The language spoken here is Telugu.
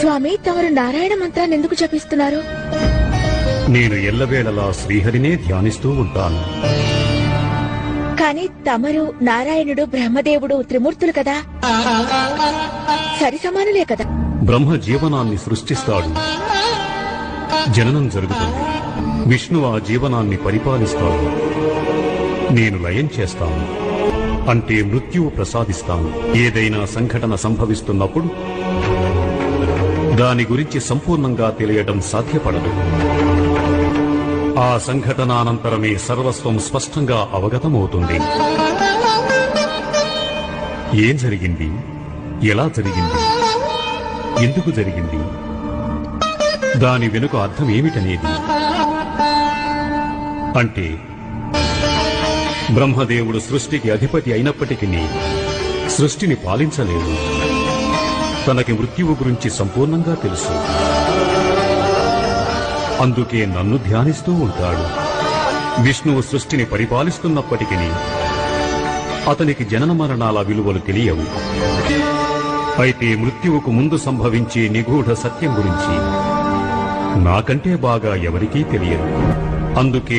స్వామి, తమరు నారాయణ మంత్రాన్ని ఎందుకు జపిస్తున్నారు? నేను ఎల్లవేళలా శ్రీహరినే ధ్యానిస్తూ ఉంటాను. కానీ తమరు, నారాయణుడు, బ్రహ్మదేవుడు త్రిమూర్తులు కదా, సరి సమానులే కదా. బ్రహ్మ జీవనాన్ని సృష్టిస్తాడు, జననం జరుగుతుంది. విష్ణు ఆ జీవనాన్ని పరిపాలిస్తాడు. నేను లయం చేస్తాను, అంటే మృత్యువు ప్రసాదిస్తాను. ఏదైనా సంఘటన సంభవిస్తున్నప్పుడు దాని గురించి సంపూర్ణంగా తెలియడం సాధ్యపడదు. ఆ సంఘటనానంతరమే సర్వస్వం స్పష్టంగా అవగతమవుతుంది. ఏం జరిగింది, ఎలా జరిగింది, ఎందుకు జరిగింది, దాని వెనుక అర్థం ఏమిటనేది. అంటే బ్రహ్మదేవుడు సృష్టికి అధిపతి అయినప్పటికీ సృష్టిని పాలించలేదు. తనకి మృత్యువు గురించి సంపూర్ణంగా తెలుసు. అందుకే నన్ను ధ్యానిస్తూ ఉంటాడు. విష్ణువు సృష్టిని పరిపాలిస్తున్నప్పటికీ అతనికి జనన మరణాల విలువలు తెలియవు. అయితే మృత్యువుకు ముందు సంభవించే నిగూఢ సత్యం గురించి నాకంటే బాగా ఎవరికీ తెలియదు. అందుకే